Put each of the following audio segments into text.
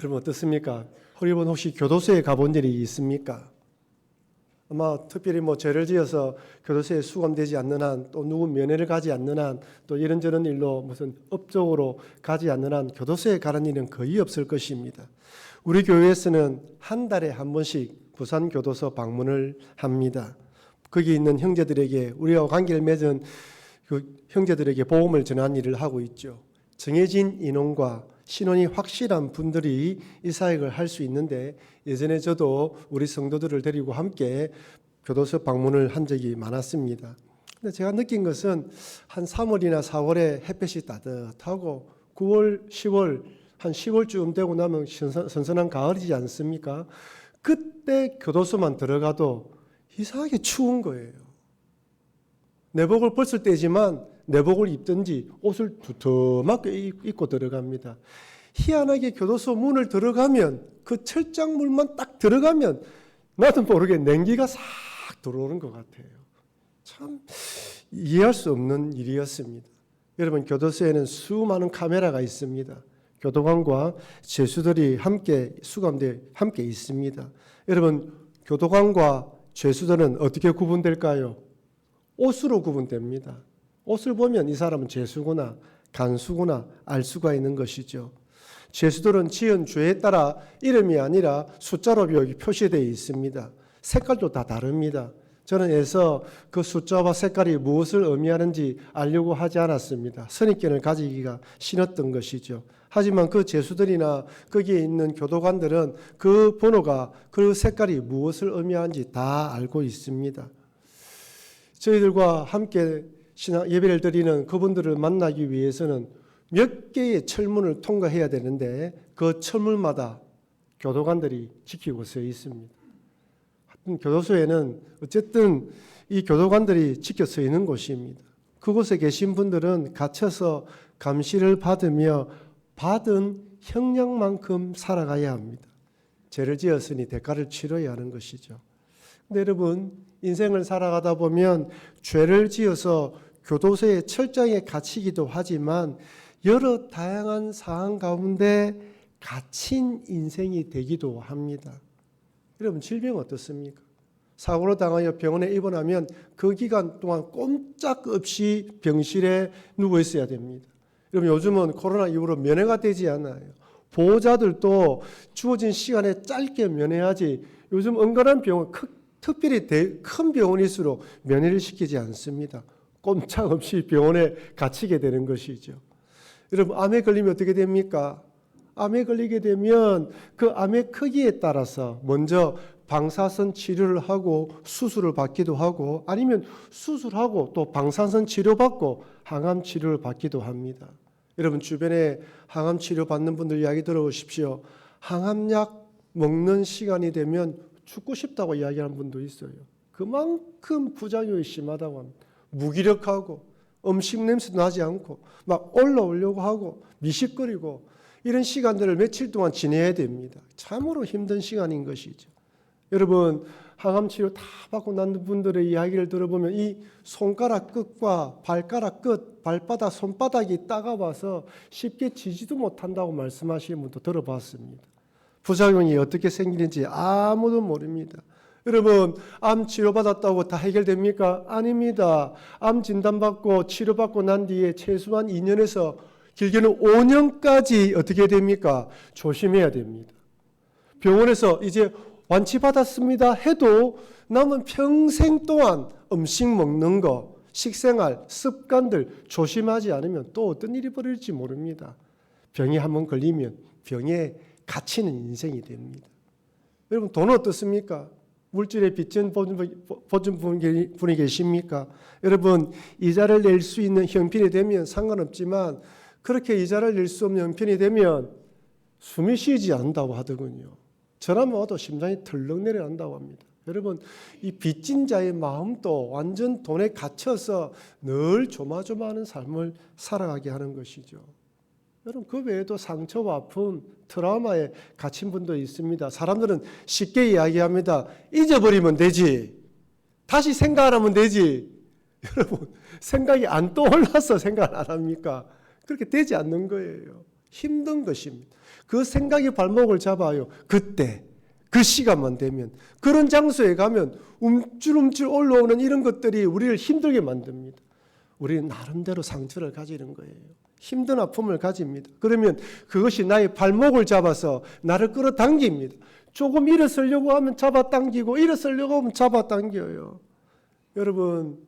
여러분 어떻습니까? 여러분 혹시 교도소에 가본 일이 있습니까? 아마 특별히 죄를 지어서 교도소에 수감되지 않는 한, 또 누구 면회를 가지 않는 한, 또 이런저런 일로 무슨 업적으로 가지 않는 한 교도소에 가는 일은 거의 없을 것입니다. 우리 교회에서는 한 달에 한 번씩 부산 교도소 방문을 합니다. 거기 있는 형제들에게, 우리와 관계를 맺은 그 형제들에게 복음을 전하는 일을 하고 있죠. 정해진 인원과 신원이 확실한 분들이 이 사역을 할 수 있는데, 예전에 저도 우리 성도들을 데리고 함께 교도소 방문을 한 적이 많았습니다. 근데 제가 느낀 것은 한 3월이나 4월에 햇볕이 따뜻하고 9월, 10월, 한 10월쯤 되고 나면 선선한 가을이지 않습니까? 그때 교도소만 들어가도 이상하게 추운 거예요. 내복을 벗을 때지만 내복을 입든지 옷을 두툼하게 입고 들어갑니다. 희한하게 교도소 문을 들어가면, 그 철장물만 딱 들어가면 나도 모르게 냉기가 싹 들어오는 것 같아요. 참 이해할 수 없는 일이었습니다. 여러분, 교도소에는 수많은 카메라가 있습니다. 교도관과 죄수들이 함께 수감되어 함께 있습니다. 여러분, 교도관과 죄수들은 어떻게 구분될까요? 옷으로 구분됩니다. 옷을 보면 이 사람은 죄수구나, 간수구나 알 수가 있는 것이죠. 죄수들은 지은 죄에 따라 이름이 아니라 숫자로 여기 표시되어 있습니다. 색깔도 다 다릅니다. 저는 애써 그 숫자와 색깔이 무엇을 의미하는지 알려고 하지 않았습니다. 선입견을 가지기가 싫었던 것이죠. 하지만 그 죄수들이나 거기에 있는 교도관들은 그 번호가, 그 색깔이 무엇을 의미하는지 다 알고 있습니다. 저희들과 함께 예배를 드리는 그분들을 만나기 위해서는 몇 개의 철문을 통과해야 되는데 그 철문마다 교도관들이 지키고 서 있습니다. 교도소에는 어쨌든 이 교도관들이 지켜 서 있는 곳입니다. 그곳에 계신 분들은 갇혀서 감시를 받으며 받은 형량만큼 살아가야 합니다. 죄를 지었으니 대가를 치러야 하는 것이죠. 근데 여러분, 인생을 살아가다 보면 죄를 지어서 교도소의 철장에 갇히기도 하지만 여러 다양한 상황 가운데 갇힌 인생이 되기도 합니다. 여러분, 질병 어떻습니까? 사고로 당하여 병원에 입원하면 그 기간 동안 꼼짝없이 병실에 누워 있어야 됩니다. 여러분, 요즘은 코로나 이후로 면회가 되지 않아요. 보호자들도 주어진 시간에 짧게 면회하지, 요즘 은근한 병원, 특별히 큰 병원일수록 면회를 시키지 않습니다. 꼼짝없이 병원에 갇히게 되는 것이죠. 여러분, 암에 걸리면 어떻게 됩니까? 암에 걸리게 되면 그 암의 크기에 따라서 먼저 방사선 치료를 하고 수술을 받기도 하고, 아니면 수술하고 또 방사선 치료받고 항암 치료를 받기도 합니다. 여러분, 주변에 항암 치료 받는 분들 이야기 들어보십시오. 항암약 먹는 시간이 되면 죽고 싶다고 이야기하는 분도 있어요. 그만큼 부작용이 심하다고 합니다. 무기력하고 음식 냄새도 나지 않고 막 올라오려고 하고 미식거리고, 이런 시간들을 며칠 동안 지내야 됩니다. 참으로 힘든 시간인 것이죠. 여러분, 항암치료 다 받고 난 분들의 이야기를 들어보면 이 손가락 끝과 발가락 끝, 발바닥, 손바닥이 따가워서 쉽게 지지도 못한다고 말씀하시는 분도 들어봤습니다. 부작용이 어떻게 생기는지 아무도 모릅니다. 여러분, 암 치료받았다고 다 해결됩니까? 아닙니다. 암 진단받고 치료받고 난 뒤에 최소한 2년에서 길게는 5년까지 어떻게 됩니까? 조심해야 됩니다. 병원에서 이제 완치받았습니다 해도 남은 평생 동안 음식 먹는 거, 식생활, 습관들 조심하지 않으면 또 어떤 일이 벌어질지 모릅니다. 병에 한번 걸리면 병에 갇히는 인생이 됩니다. 여러분, 돈 어떻습니까? 물질에 빚진 분이 계십니까? 여러분, 이자를 낼 수 있는 형편이 되면 상관없지만 그렇게 이자를 낼 수 없는 형편이 되면 숨이 쉬지 않는다고 하더군요. 저라면 와도 심장이 덜렁 내려간다고 합니다. 여러분, 이 빚진 자의 마음도 완전 돈에 갇혀서 늘 조마조마하는 삶을 살아가게 하는 것이죠. 여러분, 그 외에도 상처와 아픔, 트라우마에 갇힌 분도 있습니다. 사람들은 쉽게 이야기합니다. 잊어버리면 되지. 다시 생각 안 하면 되지. 여러분, 생각이 안 떠올라서 생각 안 합니까? 그렇게 되지 않는 거예요. 힘든 것입니다. 그 생각이 발목을 잡아요. 그때 그 시간만 되면 그런 장소에 가면 움찔움찔 올라오는 이런 것들이 우리를 힘들게 만듭니다. 우리는 나름대로 상처를 가지는 거예요. 힘든 아픔을 가집니다. 그러면 그것이 나의 발목을 잡아서 나를 끌어당깁니다. 조금 일어서려고 하면 잡아당기고 일어서려고 하면 잡아당겨요. 여러분,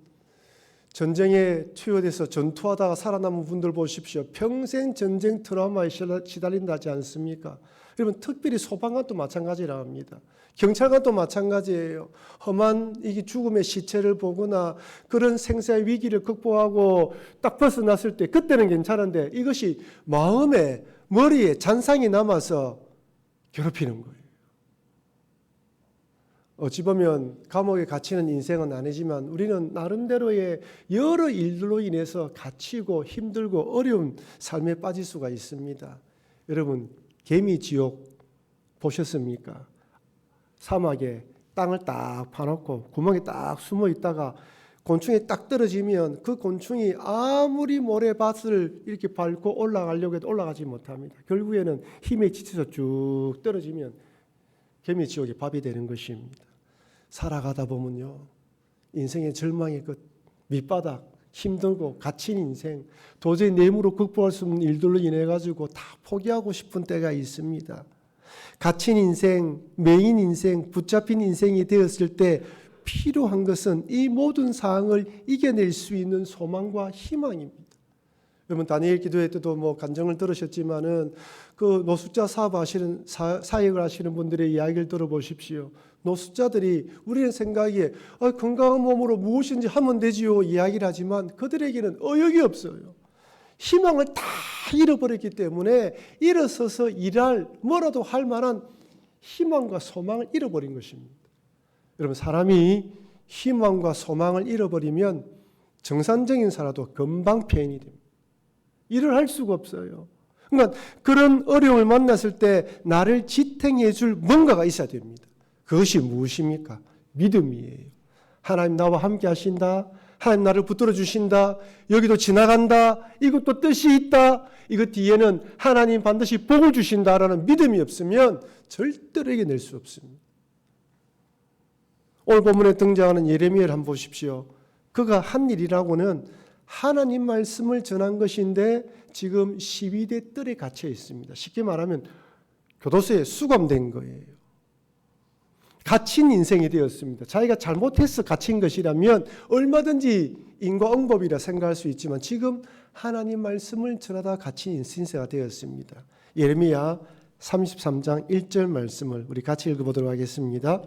전쟁에 투여돼서 전투하다가 살아남은 분들 보십시오. 평생 전쟁 트라우마에 시달린다지 않습니까? 여러분, 특별히 소방관도 마찬가지라 합니다. 경찰관도 마찬가지예요. 험한 이게 죽음의 시체를 보거나 그런 생사의 위기를 극복하고 딱 벗어났을 때 그때는 괜찮은데 이것이 마음에 머리에 잔상이 남아서 괴롭히는 거예요. 어찌 보면 감옥에 갇히는 인생은 아니지만 우리는 나름대로의 여러 일들로 인해서 갇히고 힘들고 어려운 삶에 빠질 수가 있습니다. 여러분, 개미지옥 보셨습니까? 사막에 땅을 딱 파놓고 구멍에 딱 숨어 있다가 곤충이 딱 떨어지면 그 곤충이 아무리 모래밭을 이렇게 밟고 올라가려고 해도 올라가지 못합니다. 결국에는 힘에 지쳐서 쭉 떨어지면 개미지옥의 밥이 되는 것입니다. 살아가다 보면요, 인생의 절망의 끝, 밑바닥, 힘들고 갇힌 인생, 도저히 내 힘으로 극복할 수 없는 일들로 인해 가지고 다 포기하고 싶은 때가 있습니다. 갇힌 인생, 매인 인생, 붙잡힌 인생이 되었을 때 필요한 것은 이 모든 상황을 이겨낼 수 있는 소망과 희망입니다. 여러분, 다니엘 기도회 때도 뭐 간증을 들으셨지만은 그 노숙자 사업하시는 사역을 하시는 분들의 이야기를 들어보십시오. 노숙자들이 우리는 생각에 건강한 몸으로 무엇인지 하면 되지요 이야기를 하지만 그들에게는 의욕이 없어요. 희망을 다 잃어버렸기 때문에 일어서서 일할 뭐라도 할 만한 희망과 소망을 잃어버린 것입니다. 여러분, 사람이 희망과 소망을 잃어버리면 정상적인 사람도 금방 폐인이 됩니다. 일을 할 수가 없어요. 그러니까 그런 어려움을 만났을 때 나를 지탱해 줄 뭔가가 있어야 됩니다. 그것이 무엇입니까? 믿음이에요. 하나님 나와 함께 하신다. 하나님 나를 붙들어 주신다. 여기도 지나간다. 이것도 뜻이 있다. 이것 뒤에는 하나님 반드시 복을 주신다라는 믿음이 없으면 절대로 이겨낼 수 없습니다. 오늘 본문에 등장하는 예레미야를 한번 보십시오. 그가 한 일이라고는 하나님 말씀을 전한 것인데 지금 12대 뜰에 갇혀 있습니다. 쉽게 말하면 교도소에 수감된 거예요. 갇힌 인생이 되었습니다. 자기가 잘못해서 갇힌 것이라면 얼마든지 인과응법이라 생각할 수 있지만 지금 하나님 말씀을 전하다 갇힌 인생세가 되었습니다. 예레미야 33장 1절 말씀을 우리 같이 읽어보도록 하겠습니다.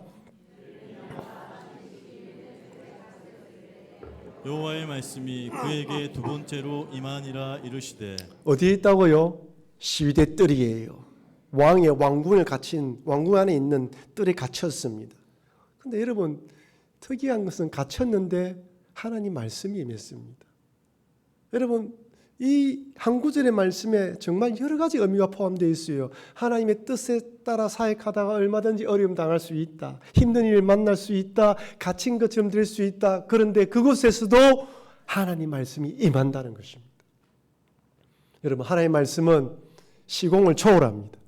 여호와의 말씀이 그에게 두 번째로 임하니라 이르시되. 어디에 있다고요? 12대 뜰이에요. 왕의 왕궁을 갇힌 왕궁 안에 있는 뜰에 갇혔습니다. 그런데 여러분, 특이한 것은 갇혔는데 하나님 말씀이 임했습니다. 여러분, 이 한 구절의 말씀에 정말 여러 가지 의미가 포함되어 있어요. 하나님의 뜻에 따라 사역하다가 얼마든지 어려움 당할 수 있다. 힘든 일을 만날 수 있다. 갇힌 것처럼 될 수 있다. 그런데 그곳에서도 하나님 말씀이 임한다는 것입니다. 여러분, 하나님의 말씀은 시공을 초월합니다.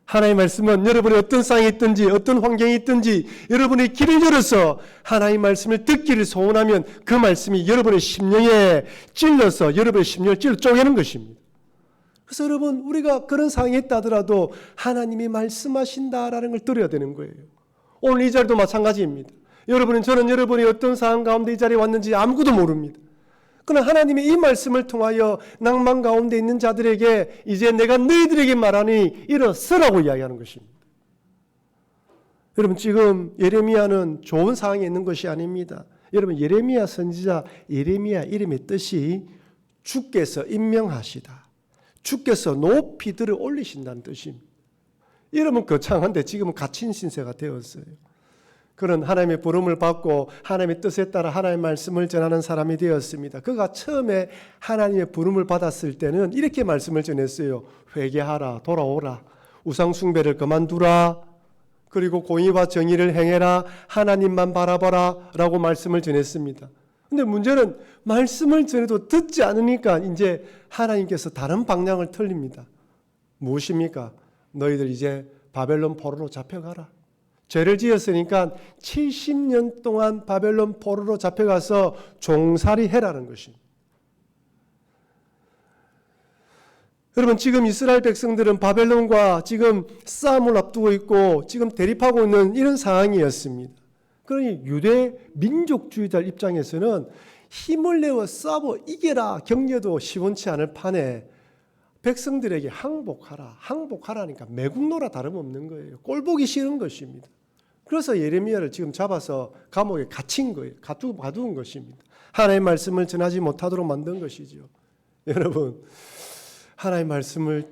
하나님의 말씀은 여러분이 어떤 상황이 있든지 어떤 환경이 있든지 여러분이 길을 열어서 하나님의 말씀을 듣기를 소원하면 그 말씀이 여러분의 심령에 찔러서 여러분의 심령을 찔러 쪼개는 것입니다. 그래서 여러분, 우리가 그런 상황에 있다 하더라도 하나님이 말씀하신다라는 걸 들어야 되는 거예요. 오늘 이 자리도 마찬가지입니다. 저는 여러분이 어떤 상황 가운데 이 자리에 왔는지 아무것도 모릅니다. 그러나 하나님의 이 말씀을 통하여 낭만 가운데 있는 자들에게 이제 내가 너희들에게 말하니 일어서라고 이야기하는 것입니다. 여러분, 지금 예레미야는 좋은 상황에 있는 것이 아닙니다. 여러분, 예레미야 선지자 예레미야 이름의 뜻이 주께서 임명하시다. 주께서 높이 들어 올리신다는 뜻입니다. 이름은 거창한데 지금은 갇힌 신세가 되었어요. 그런 하나님의 부름을 받고 하나님의 뜻에 따라 하나님의 말씀을 전하는 사람이 되었습니다. 그가 처음에 하나님의 부름을 받았을 때는 이렇게 말씀을 전했어요. 회개하라, 돌아오라, 우상 숭배를 그만두라, 그리고 공의와 정의를 행해라, 하나님만 바라봐라 라고 말씀을 전했습니다. 근데 문제는 말씀을 전해도 듣지 않으니까 이제 하나님께서 다른 방향을 틀립니다. 무엇입니까? 너희들 이제 바벨론 포로로 잡혀가라. 죄를 지었으니까 70년 동안 바벨론 포로로 잡혀가서 종살이 해라는 것입니다. 여러분, 지금 이스라엘 백성들은 바벨론과 지금 싸움을 앞두고 있고 지금 대립하고 있는 이런 상황이었습니다. 그러니 유대 민족주의자 입장에서는 힘을 내어 싸워 이겨라 격려도 시원치 않을 판에 백성들에게 항복하라니까 매국노라 다름없는 거예요. 꼴보기 싫은 것입니다. 그래서 예레미야를 지금 잡아서 감옥에 갇힌 거예요. 가두은 것입니다. 하나님의 말씀을 전하지 못하도록 만든 것이죠. 여러분, 하나님의 말씀을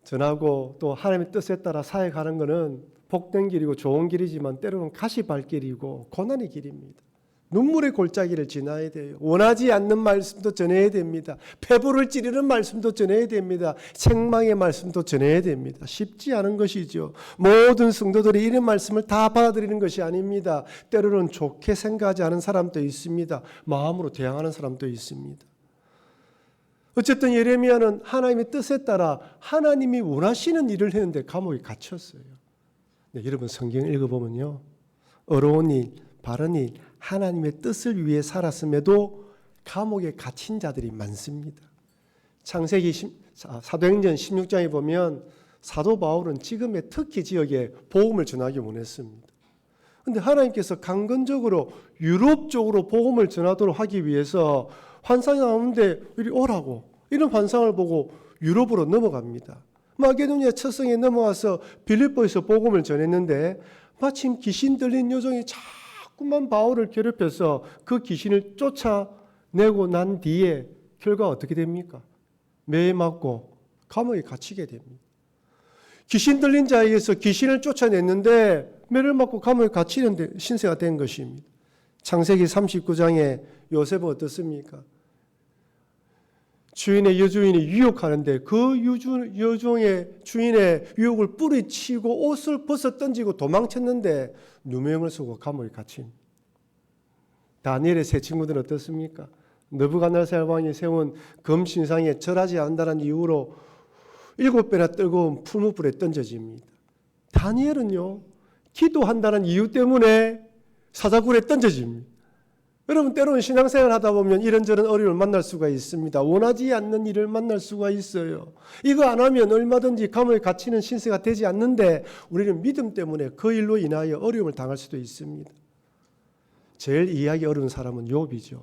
전하고 또 하나님의 뜻에 따라 사역하는 것은 복된 길이고 좋은 길이지만 때로는 가시발길이고 고난의 길입니다. 눈물의 골짜기를 지나야 돼요. 원하지 않는 말씀도 전해야 됩니다. 폐부를 찌르는 말씀도 전해야 됩니다. 책망의 말씀도 전해야 됩니다. 쉽지 않은 것이죠. 모든 성도들이 이런 말씀을 다 받아들이는 것이 아닙니다. 때로는 좋게 생각하지 않은 사람도 있습니다. 마음으로 대항하는 사람도 있습니다. 어쨌든 예레미야는 하나님의 뜻에 따라 하나님이 원하시는 일을 했는데 감옥에 갇혔어요. 네, 여러분 성경 읽어보면요. 어려운 일, 바른 일, 하나님의 뜻을 위해 살았음에도 감옥에 갇힌 자들이 많습니다. 창세기 사도행전 16장에 보면 사도 바울은 지금의 터키 지역에 복음을 전하기 원했습니다. 그런데 하나님께서 강건적으로 유럽 쪽으로 복음을 전하도록 하기 위해서 환상이 나오는데 이리 오라고 이런 환상을 보고 유럽으로 넘어갑니다. 마게도니아 첫 성에 넘어와서 빌립보에서 복음을 전했는데 마침 귀신 들린 여종이 자꾸만 바울을 괴롭혀서 그 귀신을 쫓아내고 난 뒤에 결과가 어떻게 됩니까? 매에 맞고 감옥에 갇히게 됩니다. 귀신 들린 자에게서 귀신을 쫓아냈는데 매를 맞고 감옥에 갇히는 신세가 된 것입니다. 창세기 39장에 요셉은 어떻습니까? 주인의 여주인이 유혹하는데 그 여종의 주인의 유혹을 뿌리치고 옷을 벗어 던지고 도망쳤는데 누명을 쓰고 감옥에 갇힌. 다니엘의 세 친구들은 어떻습니까? 느부갓네살 왕이 세운 금신상에 절하지 않는다는 이유로 7배나 뜨거운 풀무불에 던져집니다. 다니엘은요, 기도한다는 이유 때문에 사자굴에 던져집니다. 여러분, 때로는 신앙생활 하다 보면 이런저런 어려움을 만날 수가 있습니다. 원하지 않는 일을 만날 수가 있어요. 이거 안 하면 얼마든지 감옥에 갇히는 신세가 되지 않는데 우리는 믿음 때문에 그 일로 인하여 어려움을 당할 수도 있습니다. 제일 이해하기 어려운 사람은 욥이죠.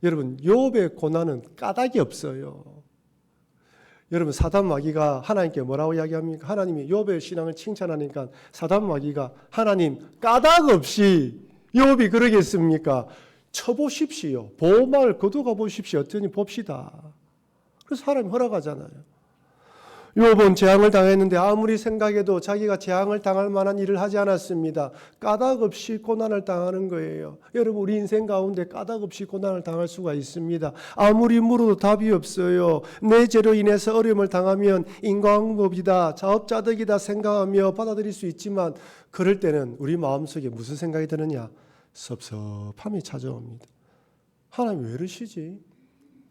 여러분, 욥의 고난은 까닭이 없어요. 여러분, 사단 마귀가 하나님께 뭐라고 이야기합니까? 하나님이 욥의 신앙을 칭찬하니까 사단 마귀가 하나님 까닭 없이 욥이 그러겠습니까? 쳐보십시오. 보호막을 걷어가 보십시오. 어떠니 봅시다. 그래서 하나님 허락하잖아요. 욥은 재앙을 당했는데 아무리 생각해도 자기가 재앙을 당할 만한 일을 하지 않았습니다. 까닭 없이 고난을 당하는 거예요. 여러분, 우리 인생 가운데 까닭 없이 고난을 당할 수가 있습니다. 아무리 물어도 답이 없어요. 내 죄로 인해서 어려움을 당하면 인과응보이다, 자업자득이다 생각하며 받아들일 수 있지만 그럴 때는 우리 마음속에 무슨 생각이 드느냐? 섭섭함이 찾아옵니다. 하나님 왜 이러시지?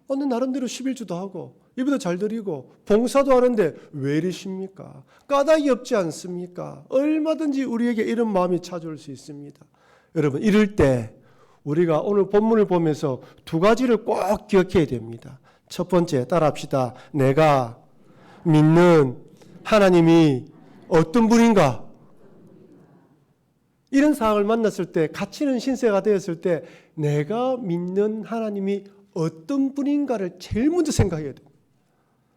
오늘 나름대로 11주도 하고 예배도 잘 드리고 봉사도 하는데 왜 이러십니까? 까닭이 없지 않습니까? 얼마든지 우리에게 이런 마음이 찾아올 수 있습니다. 여러분, 이럴 때 우리가 오늘 본문을 보면서 두 가지를 꼭 기억해야 됩니다. 첫 번째, 따라합시다. 내가 믿는 하나님이 어떤 분인가? 이런 상황을 만났을 때, 갇히는 신세가 되었을 때 내가 믿는 하나님이 어떤 분인가를 제일 먼저 생각해야 돼요.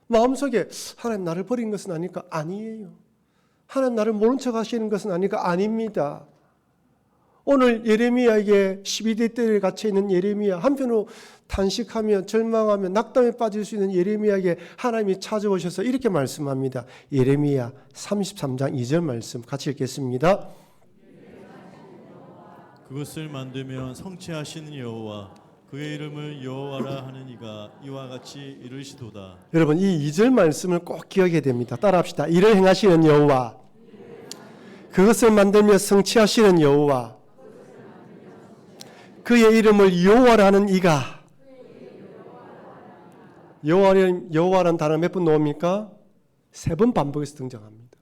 마음속에 하나님 나를 버린 것은 아닐까? 아니에요. 하나님 나를 모른 척 하시는 것은 아닐까? 아닙니다. 오늘 예레미야에게 12대 뜰에 갇혀있는 예레미야, 한편으로 탄식하며 절망하며 낙담에 빠질 수 있는 예레미야에게 하나님이 찾아오셔서 이렇게 말씀합니다. 예레미야 33장 2절 말씀 같이 읽겠습니다. 그것을 만들면 성취하시는 여호와 그의 이름을 여호와라 하는 이가 이와 같이 이르시도다. 여러분, 이 2절 말씀을 꼭 기억해야 됩니다. 따라합시다. 이를 행하시는 여호와, 그것을 만들며 성취하시는 여호와, 그의 이름을 여호와라 하는 이가. 여호와라는 단어 몇 번 나옵니까? 3번 반복해서 등장합니다.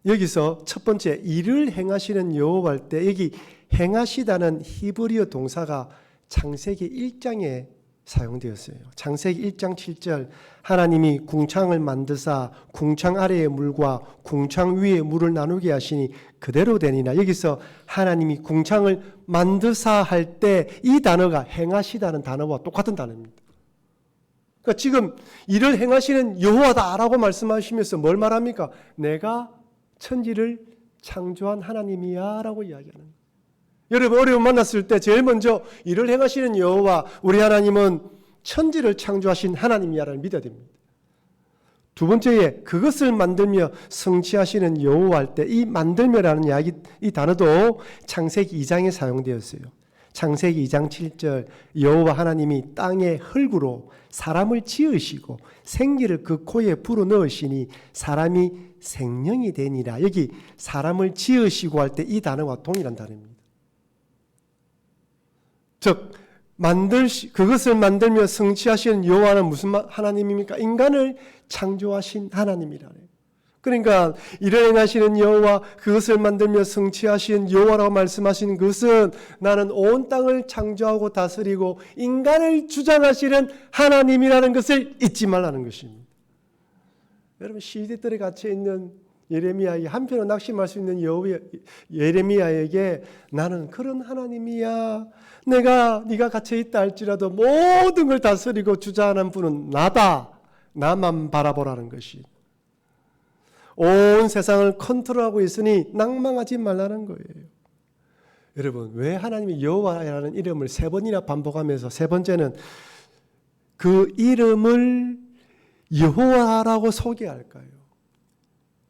여기서 첫 번째 일을 행하시는 여호와 할 때 여기 행하시다는 히브리어 동사가 창세기 1장에 사용되었어요. 창세기 1장 7절 하나님이 궁창을 만드사 궁창 아래의 물과 궁창 위의 물을 나누게 하시니 그대로 되니라. 여기서 하나님이 궁창을 만드사 할 때 이 단어가 행하시다는 단어와 똑같은 단어입니다. 그러니까 지금 일을 행하시는 여호와다라고 말씀하시면서 뭘 말합니까? 내가 천지를 창조한 하나님이야 라고 이야기하는 거예요. 여러분 어려움 만났을 때 제일 먼저 일을 행하시는 여호와 우리 하나님은 천지를 창조하신 하나님이야를 믿어야 됩니다. 두 번째에 그것을 만들며 성취하시는 여호와 할 때 이 만들며라는 이야기 이 단어도 창세기 2장에 사용되었어요. 창세기 2장 7절 여호와 하나님이 땅의 흙으로 사람을 지으시고 생기를 그 코에 불어넣으시니 사람이 생명이 되니라. 여기 사람을 지으시고 할 때 이 단어와 동일한 단어입니다. 즉 그것을 만들며 성취하시는 여호와는 무슨 하나님입니까? 인간을 창조하신 하나님이라. 그러니까 일을 행하시는 여호와 그것을 만들며 성취하신 여호와라고 말씀하시는 것은 나는 온 땅을 창조하고 다스리고 인간을 주장하시는 하나님이라는 것을 잊지 말라는 것입니다. 여러분 시대들에 갇혀 있는 예레미야에게 한편으로 낙심할 수 있는 예레미야에게 나는 그런 하나님이야. 네가 갇혀 있다 할지라도 모든 걸 다스리고 주장하는 분은 나다. 나만 바라보라는 것이. 온 세상을 컨트롤하고 있으니 낭망하지 말라는 거예요. 여러분 왜 하나님이 여호와라는 이름을 3번이나 반복하면서 세 번째는 그 이름을 여호와라고 소개할까요?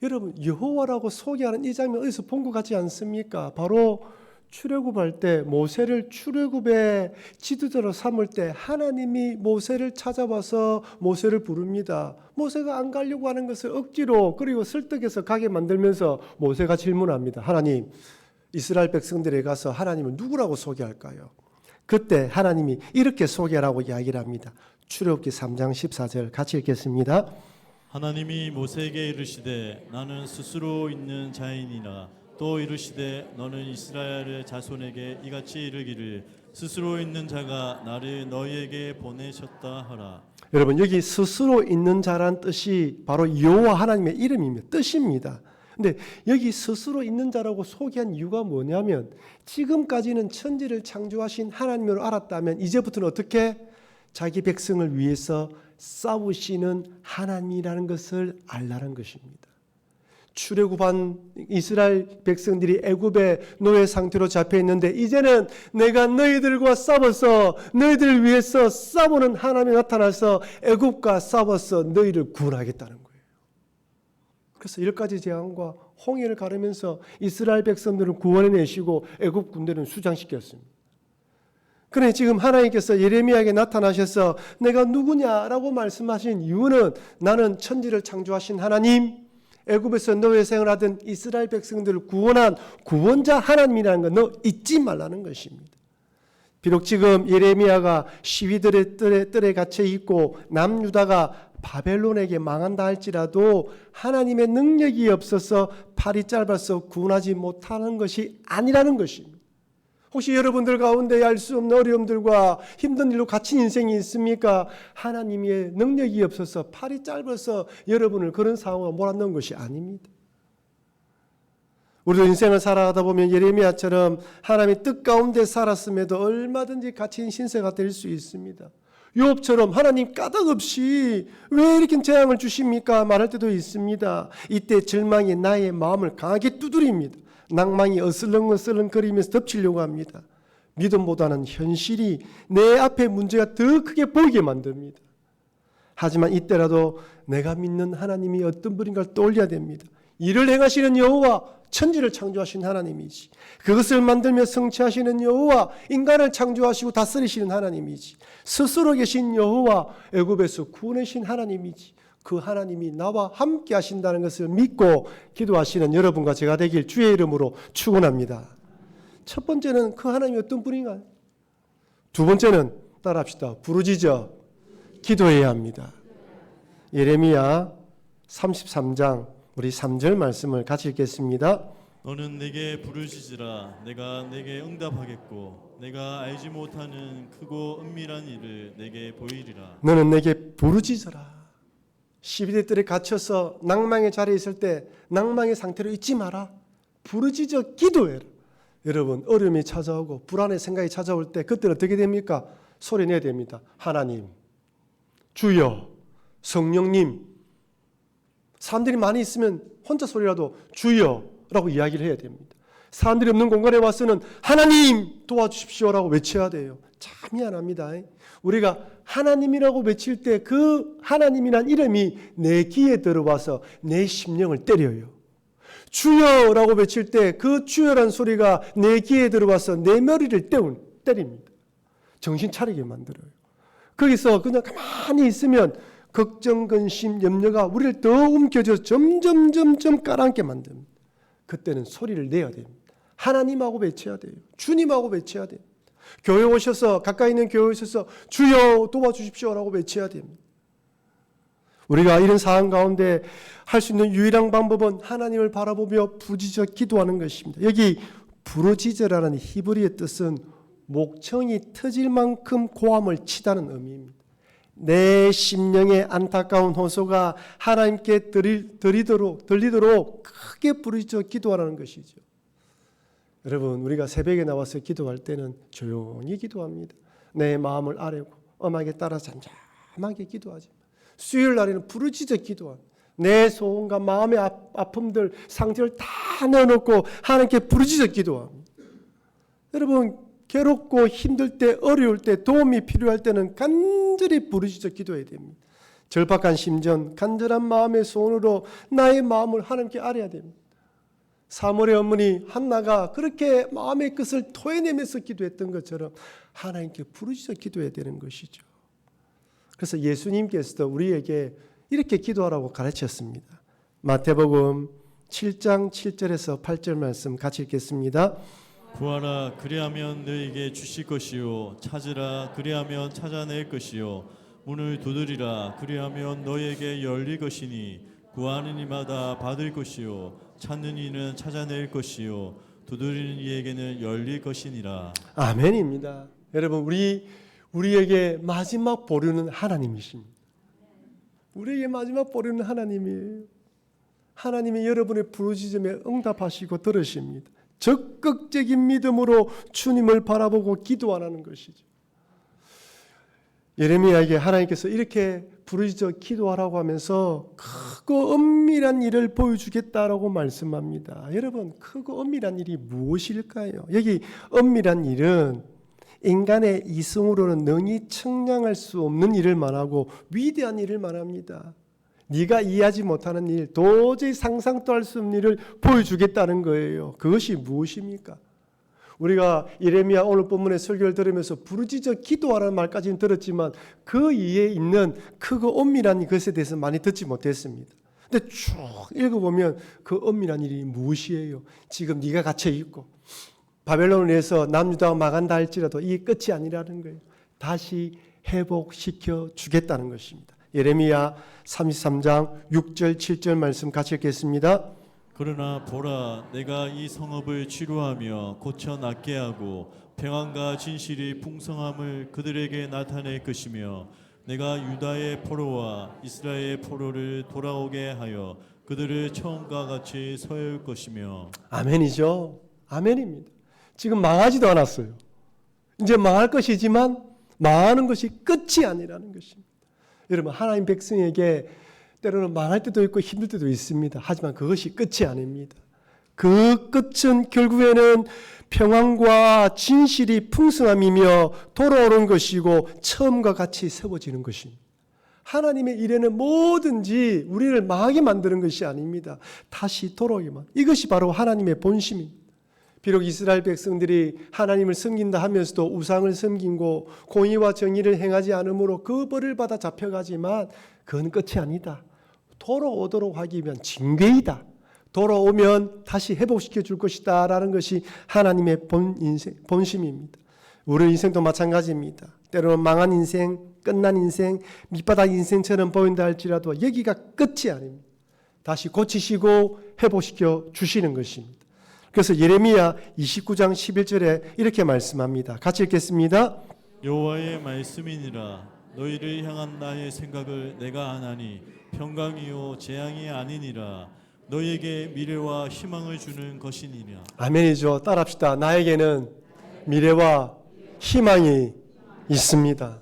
여러분 여호와라고 소개하는 이 장면 어디서 본 것 같지 않습니까? 바로 출애굽할 때 모세를 출애굽의 지도자로 삼을 때 하나님이 모세를 찾아와서 모세를 부릅니다. 모세가 안 가려고 하는 것을 억지로 그리고 설득해서 가게 만들면서 모세가 질문합니다. 하나님, 이스라엘 백성들에 가서 하나님을 누구라고 소개할까요? 그때 하나님이 이렇게 소개하라고 이야기를 합니다. 출애굽기 3장 14절 같이 읽겠습니다. 하나님이 모세에게 이르시되 나는 스스로 있는 자이니라. 또 이르시되 너는 이스라엘의 자손에게 이같이 이르기를 스스로 있는 자가 나를 너희에게 보내셨다 하라. 여러분 여기 스스로 있는 자란 뜻이 바로 여호와 하나님의 이름입니다. 뜻입니다. 근데 여기 스스로 있는 자라고 소개한 이유가 뭐냐면 지금까지는 천지를 창조하신 하나님으로 알았다면 이제부터는 어떻게 자기 백성을 위해서 싸우시는 하나님이라는 것을 알라는 것입니다. 출애굽한 이스라엘 백성들이 애굽의 노예 상태로 잡혀 있는데 이제는 내가 너희들과 싸워서 너희들을 위해서 싸우는 하나님이 나타나서 애굽과 싸워서 너희를 구원하겠다는 거예요. 그래서 10가지 재앙과 홍해를 가르면서 이스라엘 백성들을 구원해내시고 애굽 군대는 수장시켰습니다. 그런데 지금 하나님께서 예레미야에게 나타나셔서 내가 누구냐라고 말씀하신 이유는 나는 천지를 창조하신 하나님, 애굽에서 노예 생활하던 이스라엘 백성들을 구원한 구원자 하나님이라는 거 너 잊지 말라는 것입니다. 비록 지금 예레미야가 시위들의 뜰에 갇혀 있고 남유다가 바벨론에게 망한다 할지라도 하나님의 능력이 없어서 팔이 짧아서 구원하지 못하는 것이 아니라는 것입니다. 혹시 여러분들 가운데 알 수 없는 어려움들과 힘든 일로 갇힌 인생이 있습니까? 하나님의 능력이 없어서 팔이 짧아서 여러분을 그런 상황으로 몰아넣은 것이 아닙니다. 우리도 인생을 살아가다 보면 예레미야처럼 하나님의 뜻 가운데 살았음에도 얼마든지 갇힌 신세가 될 수 있습니다. 욥처럼 하나님 까닭없이 왜 이렇게 재앙을 주십니까? 말할 때도 있습니다. 이때 절망이 나의 마음을 강하게 두드립니다. 낭망이 어슬렁어슬렁거리면서 덮치려고 합니다. 믿음보다는 현실이 내 앞에 문제가 더 크게 보이게 만듭니다. 하지만 이때라도 내가 믿는 하나님이 어떤 분인가를 떠올려야 됩니다. 일을 행하시는 여호와, 천지를 창조하신 하나님이지. 그것을 만들며 성취하시는 여호와, 인간을 창조하시고 다스리시는 하나님이지. 스스로 계신 여호와, 애굽에서 구원하신 하나님이지. 그 하나님이 나와 함께 하신다는 것을 믿고 기도하시는 여러분과 제가 되길 주의 이름으로 축원합니다. 첫 번째는 그 하나님이 어떤 분인가요? 두 번째는 따라합시다. 부르짖어 기도해야 합니다. 예레미야 33장 우리 3절 말씀을 같이 읽겠습니다. 너는 내게 부르짖으라 내가 내게 응답하겠고 내가 알지 못하는 크고 은밀한 일을 내게 보이리라. 너는 내게 부르짖어라. 12대 뜰에 갇혀서 낭망의 자리에 있을 때 낭망의 상태로 있지 마라. 부르짖어 기도해라. 여러분 어려움이 찾아오고 불안의 생각이 찾아올 때 그때는 어떻게 됩니까? 소리 내야 됩니다. 하나님, 주여, 성령님. 사람들이 많이 있으면 혼자 소리라도 주여라고 이야기를 해야 됩니다. 사람들이 없는 공간에 와서는 하나님 도와주십시오라고 외쳐야 돼요. 참 미안합니다. 우리가 하나님이라고 외칠 때 그 하나님이란 이름이 내 귀에 들어와서 내 심령을 때려요. 주여라고 외칠 때 그 주여란 소리가 내 귀에 들어와서 내 머리를 때립니다. 정신 차리게 만들어요. 거기서 그냥 가만히 있으면 걱정, 근심, 염려가 우리를 더 움켜쥐어 점점 깔아앉게 만듭니다. 그때는 소리를 내야 됩니다. 하나님하고 외쳐야 돼요. 주님하고 외쳐야 돼요. 교회 오셔서 가까이 있는 교회에 오셔서 주여 도와주십시오라고 외쳐야 됩니다. 우리가 이런 상황 가운데 할 수 있는 유일한 방법은 하나님을 바라보며 부르짖어 기도하는 것입니다. 여기 부르짖으라는 히브리의 뜻은 목청이 터질 만큼 고함을 치다는 의미입니다. 내 심령의 안타까운 호소가 하나님께 들리도록 크게 부르짖어 기도하라는 것이죠. 여러분 우리가 새벽에 나와서 기도할 때는 조용히 기도합니다. 내 마음을 아뢰고 음악에 따라 잠잠하게 기도하지. 수요일 날에는 부르짖어 기도합니다. 내 소원과 마음의 아픔들 상태를 다 내어놓고 하나님께 부르짖어 기도합니다. 여러분 괴롭고 힘들 때 어려울 때 도움이 필요할 때는 간절히 부르짖어 기도해야 됩니다. 절박한 심정 간절한 마음의 소원으로 나의 마음을 하나님께 아뢰어야 됩니다. 사무엘의 어머니 한나가 그렇게 마음의 끝을 토해내면서 기도했던 것처럼 하나님께 부르짖어 기도해야 되는 것이죠. 그래서 예수님께서도 우리에게 이렇게 기도하라고 가르쳤습니다. 마태복음 7장 7절에서 8절 말씀 같이 읽겠습니다. 구하라 그리하면 너에게 주실 것이요 찾으라 그리하면 찾아낼 것이요 문을 두드리라 그리하면 너에게 열릴 것이니 구하는 이마다 받을 것이요 찾는 이는 찾아낼 것이요 두드리는 이에게는 열릴 것이니라. 아멘입니다. 여러분 우리에게 마지막 보루는 하나님이십니다. 우리에게 마지막 보루는 하나님이에요. 하나님이 여러분의 부르짖음에 응답하시고 들으십니다. 적극적인 믿음으로 주님을 바라보고 기도하라는 것이죠. 예레미야에게 하나님께서 이렇게 부르짖어 기도하라고 하면서 크고 엄밀한 일을 보여주겠다라고 말씀합니다. 여러분 크고 엄밀한 일이 무엇일까요? 여기 엄밀한 일은 인간의 이성으로는 능히 측량할 수 없는 일을 말하고 위대한 일을 말합니다. 네가 이해하지 못하는 일, 도저히 상상도 할 수 없는 일을 보여주겠다는 거예요. 그것이 무엇입니까? 우리가 예레미야 오늘 본문의 설교를 들으면서 부르짖어 기도하라는 말까지는 들었지만 그 이에 있는 크고 엄밀한 것에 대해서 많이 듣지 못했습니다. 근데 쭉 읽어보면 그 엄밀한 일이 무엇이에요? 지금 네가 갇혀 있고 바벨론을 위해서 남유다가 망한다 할지라도 이게 끝이 아니라는 거예요. 다시 회복시켜 주겠다는 것입니다. 예레미야 33장 6절 7절 말씀 같이 읽겠습니다. 그러나 보라 내가 이 성읍을 치료하며 고쳐 낫게 하고 평안과 진실이 풍성함을 그들에게 나타낼 것이며 내가 유다의 포로와 이스라엘의 포로를 돌아오게 하여 그들을 처음과 같이 서울 것이며. 아멘이죠. 아멘입니다. 지금 망하지도 않았어요. 이제 망할 것이지만 망하는 것이 끝이 아니라는 것입니다. 여러분 하나님 백성에게 때로는 망할 때도 있고 힘들 때도 있습니다. 하지만 그것이 끝이 아닙니다. 그 끝은 결국에는 평안과 진실이 풍성함이며 돌아오는 것이고 처음과 같이 세워지는 것입니다. 하나님의 일에는 뭐든지 우리를 망하게 만드는 것이 아닙니다. 다시 돌아오기만. 이것이 바로 하나님의 본심입니다. 비록 이스라엘 백성들이 하나님을 섬긴다 하면서도 우상을 섬기고 공의와 정의를 행하지 않으므로 그 벌을 받아 잡혀가지만 그건 끝이 아니다. 돌아오도록 하기 위한 징계이다. 돌아오면 다시 회복시켜 줄 것이다 라는 것이 하나님의 본심입니다. 우리 인생도 마찬가지입니다. 때로는 망한 인생, 끝난 인생, 밑바닥 인생처럼 보인다 할지라도 여기가 끝이 아닙니다. 다시 고치시고 회복시켜 주시는 것입니다. 그래서 예레미야 29장 11절에 이렇게 말씀합니다. 같이 읽겠습니다. 여호와의 말씀이니라. 너희를 향한 나의 생각을 내가 아나니 평강이요 재앙이 아니니라. 너희에게 미래와 희망을 주는 것이니라. 아멘이죠. 따라합시다. 나에게는 미래와 희망이 있습니다.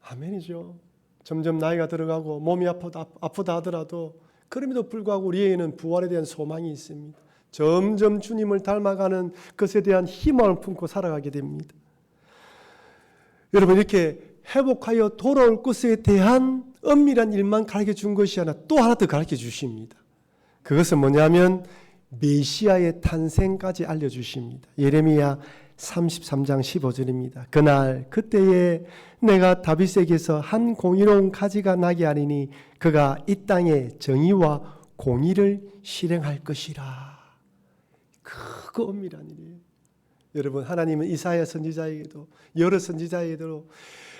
아멘이죠. 점점 나이가 들어가고 몸이 아프다 하더라도 그럼에도 불구하고 우리에게는 부활에 대한 소망이 있습니다. 점점 주님을 닮아가는 것에 대한 희망을 품고 살아가게 됩니다. 여러분, 이렇게 회복하여 돌아올 것에 대한 엄밀한 일만 가르쳐 준 것이 아니라 또 하나 더 가르쳐 주십니다. 그것은 뭐냐면 메시아의 탄생까지 알려주십니다. 예레미야 33장 15절입니다. 그날 그때에 내가 다윗에게서 한 공의로운 가지가 나게 하리니 그가 이 땅에 정의와 공의를 실행할 것이라. 크고 엄밀한 일이에요. 여러분, 하나님은 이사야 선지자에게도 여러 선지자에게도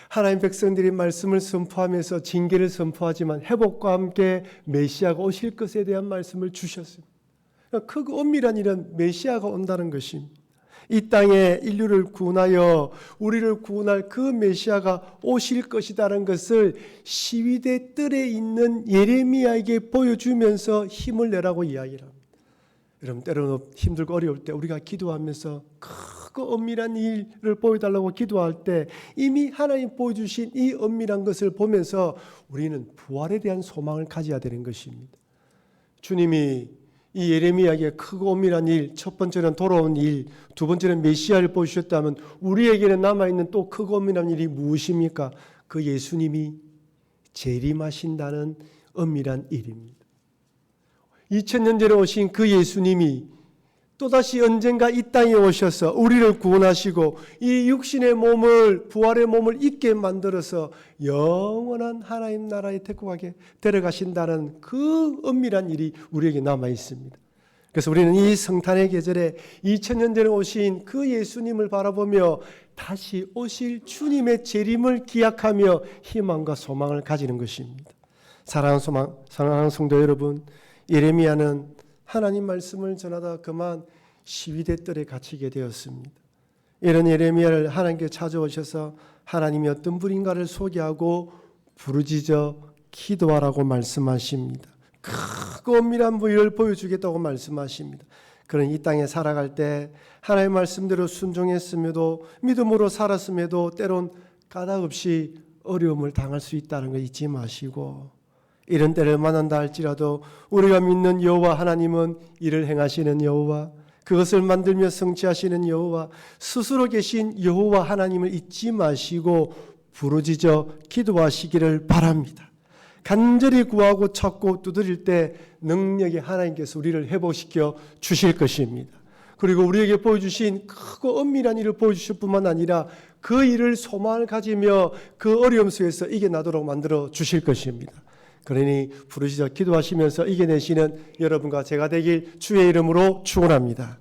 하나님 백성들이 말씀을 선포하면서 징계를 선포하지만 회복과 함께 메시아가 오실 것에 대한 말씀을 주셨습니다. 크고 엄밀한 일은 메시아가 온다는 것입니다. 이 땅에 인류를 구원하여 우리를 구원할 그 메시아가 오실 것이라는 것을 시위대 뜰에 있는 예레미야에게 보여주면서 힘을 내라고 이야기를 합니다. 여러분, 때로는 힘들고 어려울 때 우리가 기도하면서 크고 엄밀한 일을 보여달라고 기도할 때 이미 하나님 보여주신 이 엄밀한 것을 보면서 우리는 부활에 대한 소망을 가져야 되는 것입니다. 주님이 이 예레미야에게 크고 엄밀한 일, 첫 번째는 돌아온 일, 두 번째는 메시아를 보여주셨다면 우리에게는 남아있는 또 크고 엄밀한 일이 무엇입니까? 그 예수님이 재림하신다는 엄밀한 일입니다. 2000년 전에 오신 그 예수님이 또다시 언젠가 이 땅에 오셔서 우리를 구원하시고 이 육신의 몸을, 부활의 몸을 있게 만들어서 영원한 하나님 나라에 데려가신다는 그 엄밀한 일이 우리에게 남아 있습니다. 그래서 우리는 이 성탄의 계절에 2000년 전에 오신 그 예수님을 바라보며 다시 오실 주님의 재림을 기약하며 희망과 소망을 가지는 것입니다. 사랑하는 성도 여러분, 예레미야는 하나님 말씀을 전하다 그만 시위대 뜰에 갇히게 되었습니다. 이런 예레미야를 하나님께 찾아오셔서 하나님이 어떤 분인가를 소개하고 부르짖어 기도하라고 말씀하십니다. 크고 엄밀한 부위를 보여주겠다고 말씀하십니다. 그런 이 땅에 살아갈 때 하나님의 말씀대로 순종했음에도 믿음으로 살았음에도 때론 까닭없이 어려움을 당할 수 있다는 거 잊지 마시고 이런 때를 만난다 할지라도 우리가 믿는 여호와 하나님은 이를 행하시는 여호와, 그것을 만들며 성취하시는 여호와, 스스로 계신 여호와 하나님을 잊지 마시고 부르짖어 기도하시기를 바랍니다. 간절히 구하고 찾고 두드릴 때 능력의 하나님께서 우리를 회복시켜 주실 것입니다. 그리고 우리에게 보여주신 크고 엄밀한 일을 보여주실 뿐만 아니라 그 일을 소망을 가지며 그 어려움 속에서 이겨나도록 만들어 주실 것입니다. 그러니 부르짖어 기도하시면서 이겨내시는 여러분과 제가 되길 주의 이름으로 축원합니다.